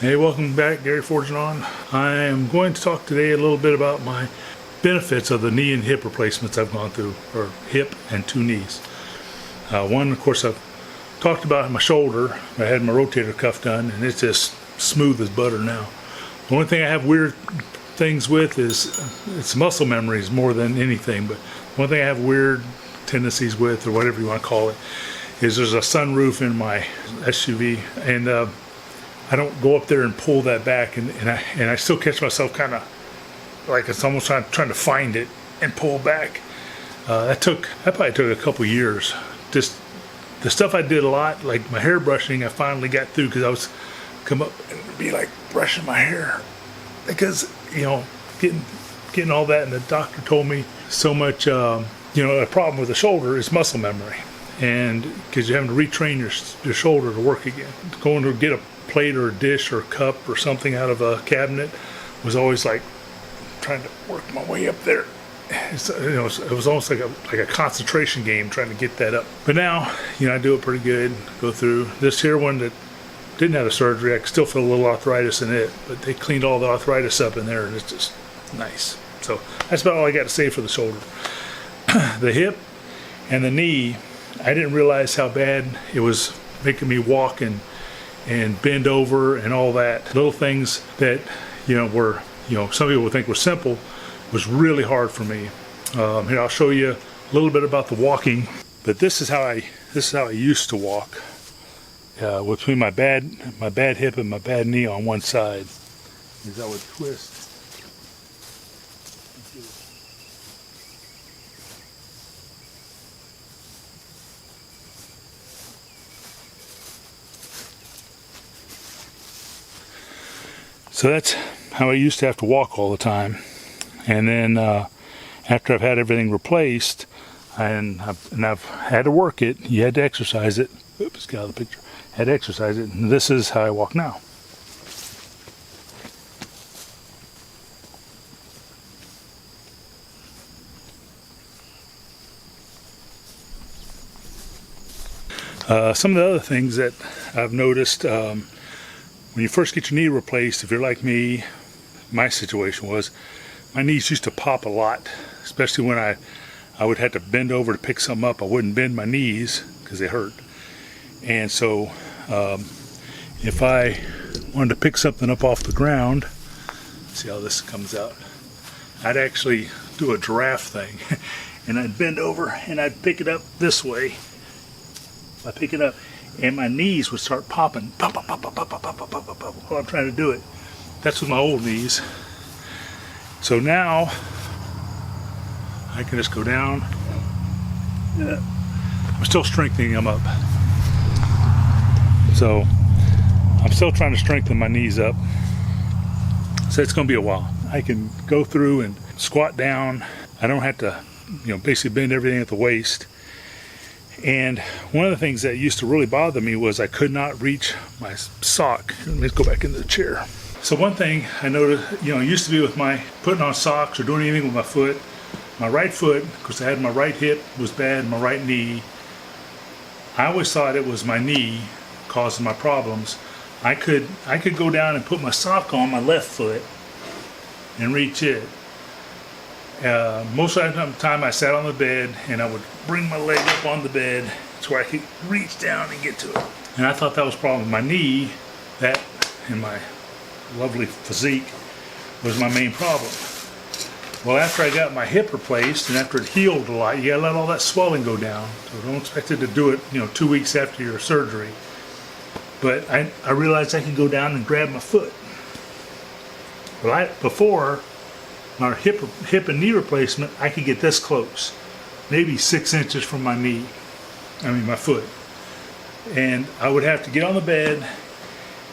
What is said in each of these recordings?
Hey, welcome back, Gary Forgeron. I am going to talk today a little bit about my benefits of the knee and hip replacements I've gone through, or hip and two knees. One, of course, I've talked about my shoulder. I had my rotator cuff done, and it's just smooth as butter now. The only thing I have weird things with is it's muscle memories more than anything, but one thing I have weird tendencies with, or whatever you want to call it, is there's a sunroof in my SUV, and I don't go up there and pull that back, and I still catch myself kind of like it's almost trying to find it and pull back. That probably took a couple years. Just the stuff I did a lot, like my hair brushing, I finally got through because I was come up and be like brushing my hair because getting all that, and the doctor told me so much. A problem with the shoulder is muscle memory, and because you're having to retrain your shoulder to work again. Going to get a plate or a dish or a cup or something out of a cabinet was always like trying to work my way up there. It was almost like a concentration game trying to get that up. But now, I do it pretty good. Go through this here one that didn't have a surgery. I can still feel a little arthritis in it, but they cleaned all the arthritis up in there, and it's just nice. So that's about all I got to say for the shoulder. The hip and the knee, I didn't realize how bad it was making me walk and bend over and all that. Little things that were some people would think were simple was really hard for me. Here, I'll show you a little bit about the walking. But this is how I used to walk, between my bad hip and my bad knee on one side. Is I would twist. So that's how I used to have to walk all the time. And then after I've had everything replaced, and I've had to work it, you had to exercise it. Oops, get out of the picture. Had to exercise it, and this is how I walk now. Some of the other things that I've noticed, when you first get your knee replaced, if you're like me, my situation was my knees used to pop a lot, especially when I would have to bend over to pick something up. I wouldn't bend my knees because they hurt. And so if I wanted to pick something up off the ground, see how this comes out, I'd actually do a giraffe thing. And I'd bend over and I'd pick it up this way. I pick it up, and my knees would start popping, pop, pop, pop, pop, pop, pop, pop, pop, pop, pop, while I'm trying to do it. That's with my old knees. So now I can just go down. I'm still strengthening them up. So I'm still trying to strengthen my knees up. So it's going to be a while. I can go through and squat down. I don't have to, basically bend everything at the waist. And one of the things that used to really bother me was I could not reach my sock. Let me go back into the chair. So one thing I noticed, used to be with my putting on socks or doing anything with my foot, my right foot, because I had my right hip was bad, my right knee. I always thought it was my knee causing my problems. I could go down and put my sock on my left foot and reach it. Most of the time I sat on the bed and I would bring my leg up on the bed so I could reach down and get to it. And I thought that was a problem with my knee, that and my lovely physique was my main problem. Well, after I got my hip replaced and after it healed a lot, you gotta let all that swelling go down. So don't expect it to do it, 2 weeks after your surgery. But I realized I could go down and grab my foot. Before my hip and knee replacement, I could get this close, maybe 6 inches from my my foot. And I would have to get on the bed,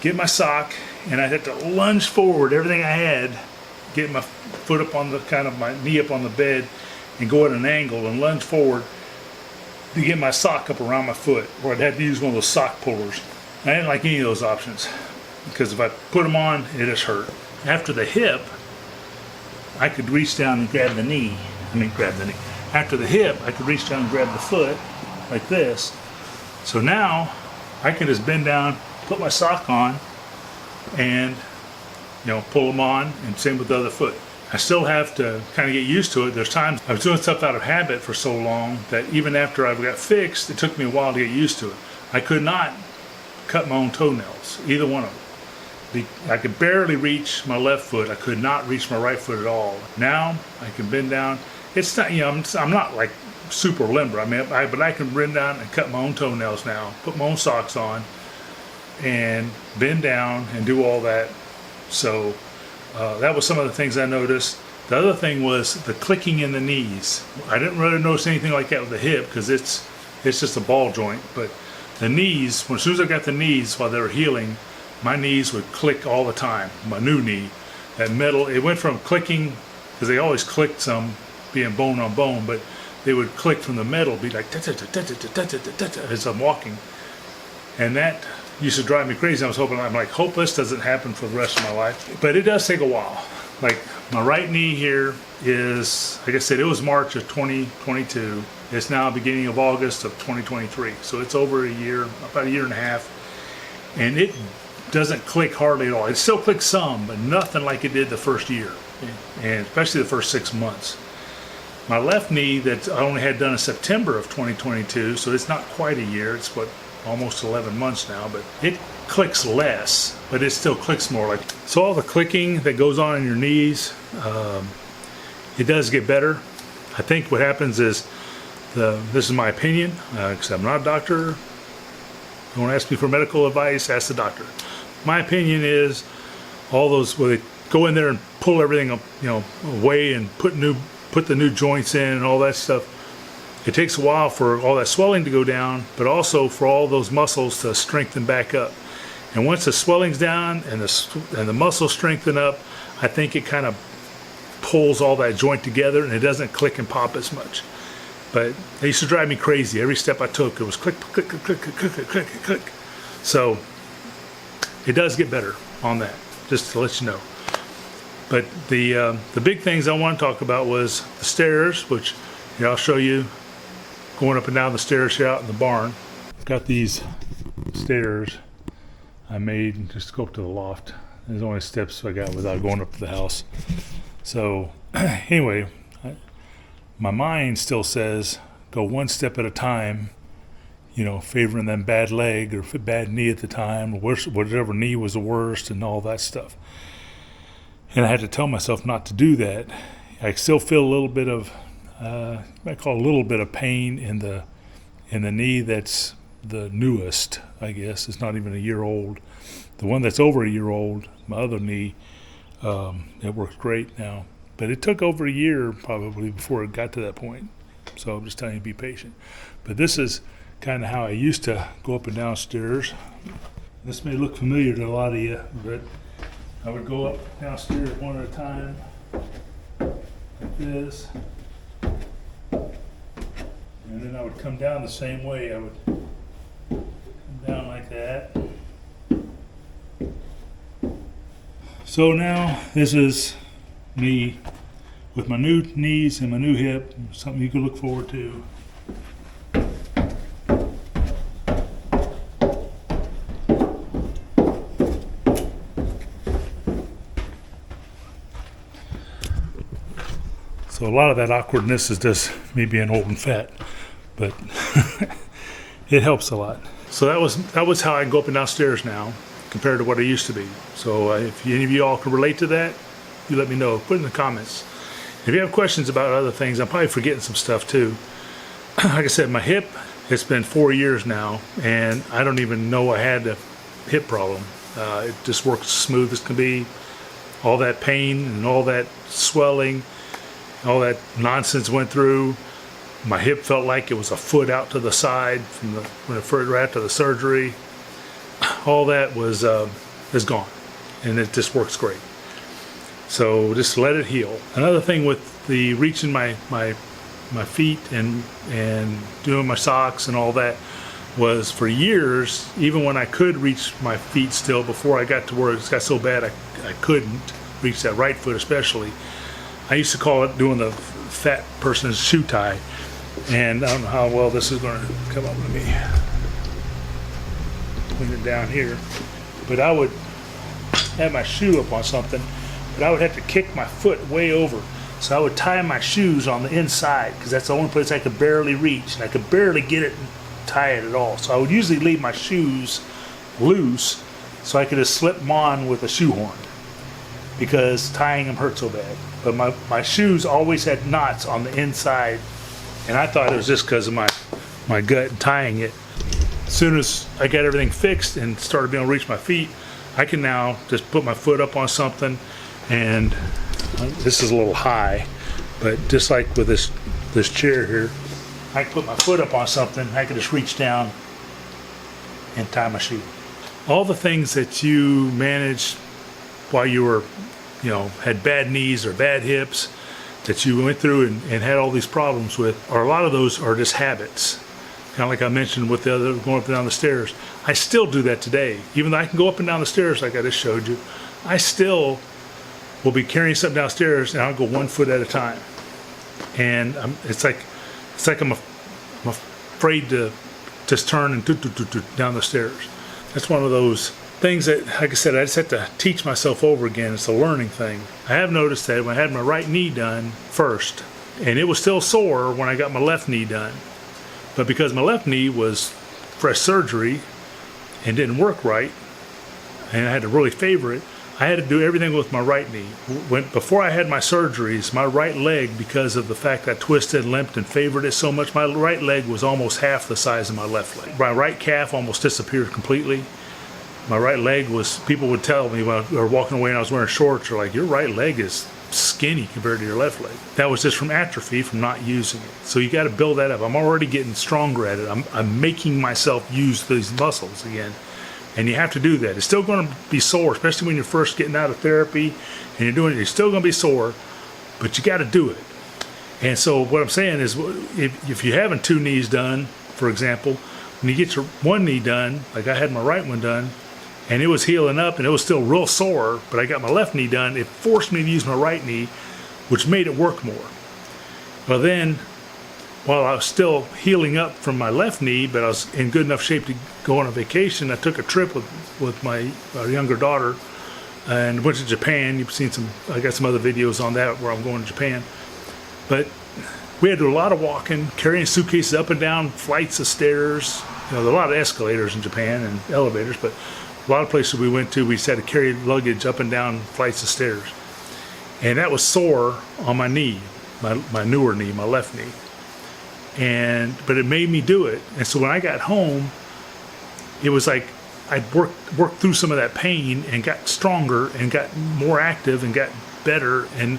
get my sock, and I'd have to lunge forward everything I had, get my foot up on my knee up on the bed, and go at an angle and lunge forward to get my sock up around my foot, or I'd have to use one of those sock pullers. I didn't like any of those options, because if I put them on, it just hurt. After the hip, I could reach down and grab the knee. After the hip, I could reach down and grab the foot, like this. So now, I can just bend down, put my sock on, and pull them on, and same with the other foot. I still have to kind of get used to it. There's times I was doing stuff out of habit for so long that even after I got fixed, it took me a while to get used to it. I could not cut my own toenails, either one of them. I could barely reach my left foot. I could not reach my right foot at all. Now I can bend down. It's not, I'm not like super limber. But I can bend down and cut my own toenails now, put my own socks on, and bend down and do all that. So that was some of the things I noticed. The other thing was the clicking in the knees. I didn't really notice anything like that with the hip because it's just a ball joint. But the knees, as soon as I got the knees while they were healing, my knees would click all the time. My new knee, that metal, it went from clicking, because they always clicked some, being bone on bone, but they would click from the metal, be like as I'm walking. And that used to drive me crazy. I'm like, hope this doesn't happen for the rest of my life. But it does take a while. Like my right knee here is, like I said, it was March of 2022. It's now beginning of August of 2023. So it's over a year, about a year and a half. And it doesn't click hardly at all. It still clicks some, but nothing like it did the first year. And especially the first 6 months. My left knee that I only had done in September of 2022, so it's not quite a year. It's almost 11 months now, but it clicks less, but it still clicks more. So all the clicking that goes on in your knees, it does get better. I think what happens is, this is my opinion, because I'm not a doctor. Don't ask me for medical advice, ask the doctor. My opinion is all those where they go in there and pull everything up, away and put the new joints in and all that stuff. It takes a while for all that swelling to go down, but also for all those muscles to strengthen back up. And once the swelling's down and the muscles strengthen up, I think it kind of pulls all that joint together and it doesn't click and pop as much. But it used to drive me crazy. Every step I took, it was click, click, click, click, click, click, click, click. So it does get better on that, just to let you know. But the big things I want to talk about was the stairs, which I'll show you going up and down the stairs here out in the barn. Got these stairs I made just to go up to the loft. There's only steps I got without going up to the house. So anyway, my mind still says go one step at a time, favoring them bad leg or bad knee at the time, or whatever knee was the worst and all that stuff. And I had to tell myself not to do that. I still feel a little bit of, I call it a little bit of pain in the knee that's the newest, I guess. It's not even a year old. The one that's over a year old, my other knee, it works great now. But it took over a year probably before it got to that point. So I'm just telling you, be patient. But this is kind of how I used to go up and down stairs. This may look familiar to a lot of you, but I would go up downstairs one at a time, like this. And then I would come down the same way. I would come down like that. So now this is me with my new knees and my new hip, something you can look forward to. So a lot of that awkwardness is just me being old and fat, but it helps a lot. So that was how I go up and down stairs now compared to what I used to be. So if any of you all can relate to that, you let me know. Put it in the comments. If you have questions about other things, I'm probably forgetting some stuff too. Like I said, my hip, it's been 4 years now, and I don't even know I had a hip problem. It just works smooth as can be. All that pain and all that swelling, all that nonsense went through. My hip felt like it was a foot out to the side from when I first right after the surgery. All that was is gone, and it just works great. So just let it heal. Another thing with the reaching my feet and doing my socks and all that was for years, even when I could reach my feet still, before I got to where it got so bad I couldn't reach that right foot especially, I used to call it doing the fat person's shoe tie. And I don't know how well this is going to come up with me. Clean it down here. But I would have my shoe up on something, but I would have to kick my foot way over. So I would tie my shoes on the inside because that's the only place I could barely reach, and I could barely get it and tie it at all. So I would usually leave my shoes loose so I could just slip them on with a shoehorn because tying them hurt so bad. But my shoes always had knots on the inside, and I thought it was just because of my gut and tying it. As soon as I got everything fixed and started being able to reach my feet, I can now just put my foot up on something, and this is a little high, but just like with this chair here, I can put my foot up on something, I can just reach down and tie my shoe. All the things that you managed while you were, had bad knees or bad hips that you went through and had all these problems with, or a lot of those are just habits. Kind of like I mentioned with the other going up and down the stairs. I still do that today. Even though I can go up and down the stairs like I just showed you, I still will be carrying something downstairs and I'll go 1 foot at a time. And it's like I'm afraid to just turn and down the stairs. That's one of those things that, like I said, I just have to teach myself over again. It's a learning thing. I have noticed that when I had my right knee done first, and it was still sore when I got my left knee done. But because my left knee was fresh surgery and didn't work right, and I had to really favor it, I had to do everything with my right knee. Before I had my surgeries, my right leg, because of the fact that I twisted, limped, and favored it so much, my right leg was almost half the size of my left leg. My right calf almost disappeared completely. My right leg was, people would tell me when I was walking away and I was wearing shorts, they're like, your right leg is skinny compared to your left leg. That was just from atrophy, from not using it. So you got to build that up. I'm already getting stronger at it. I'm making myself use these muscles again. And you have to do that. It's still going to be sore, especially when you're first getting out of therapy and you're doing it. You're still going to be sore, but you got to do it. And so what I'm saying is, if you're having 2 knees done, for example, when you get your 1 knee done, like I had my right one done, and it was healing up and it was still real sore, but I got my left knee done, it forced me to use my right knee, which made it work more. Well then, while I was still healing up from my left knee, but I was in good enough shape to go on a vacation, I took a trip with my younger daughter and went to Japan. You've seen I got some other videos on that where I'm going to Japan. But we had to do a lot of walking, carrying suitcases up and down flights of stairs. There are a lot of escalators in Japan and elevators, but a lot of places we went to, we just had to carry luggage up and down flights of stairs. And that was sore on my knee, my newer knee, my left knee. But it made me do it. And so when I got home, it was like I'd worked through some of that pain and got stronger and got more active and got better. And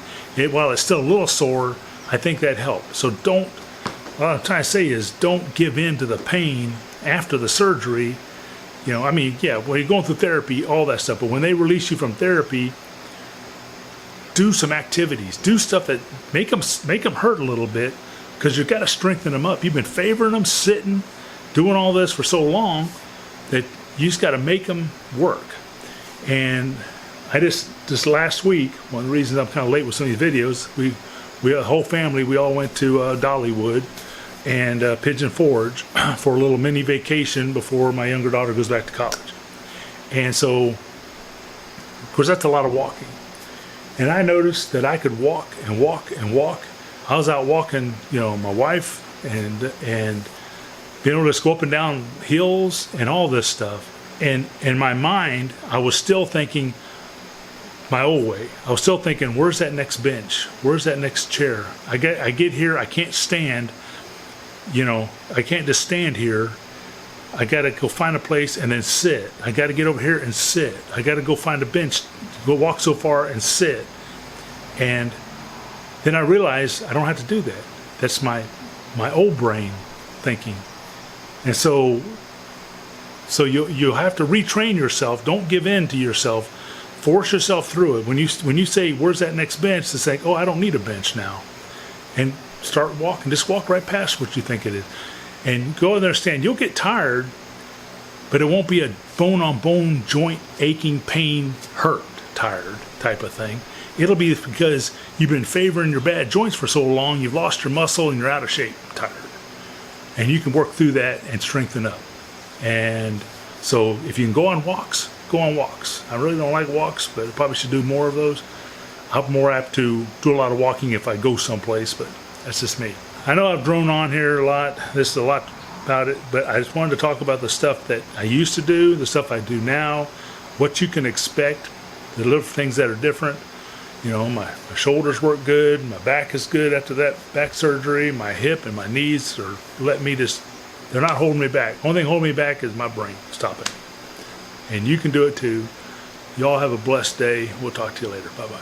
while it's still a little sore, I think that helped. So what I'm trying to say is don't give in to the pain after the surgery. When you're going through therapy, all that stuff, but when they release you from therapy, do some activities, do stuff that make them hurt a little bit, because you've got to strengthen them up. You've been favoring them, sitting, doing all this for so long that you just got to make them work. And I just last week, one of the reasons I'm kind of late with some of these videos, we the whole family, we all went to Dollywood and Pigeon Forge for a little mini vacation before my younger daughter goes back to college. And so, of course, that's a lot of walking. And I noticed that I could walk and walk and walk. I was out walking, my wife and being able to just go up and down hills and all this stuff. And in my mind, I was still thinking my old way. I was still thinking, where's that next bench? Where's that next chair? I get here, I can't stand. I can't just stand here. I got to go find a place and then sit. I got to get over here and sit. I got to go find a bench, go walk so far and sit. And then I realized I don't have to do that. That's my old brain thinking. And so you have to retrain yourself. Don't give in to yourself. Force yourself through it. When you say, where's that next bench? It's like, oh, I don't need a bench now. And start walking. Just walk right past what you think it is. And go in there and stand. You'll get tired, but it won't be a bone-on-bone, joint aching, pain, hurt, tired type of thing. It'll be because you've been favoring your bad joints for so long, you've lost your muscle and you're out of shape, tired. And you can work through that and strengthen up. And so if you can go on walks, go on walks. I really don't like walks, but I probably should do more of those. I'm more apt to do a lot of walking if I go someplace, but that's just me. I know I've drone on here a lot. This is a lot about it, but I just wanted to talk about the stuff that I used to do, the stuff I do now, what you can expect, the little things that are different. You know, my shoulders work good, my back is good after that back surgery, my hip and my knees are they're not holding me back. Only thing holding me back is my brain stopping. And you can do it too. Y'all have a blessed day. We'll talk to you later. Bye-bye.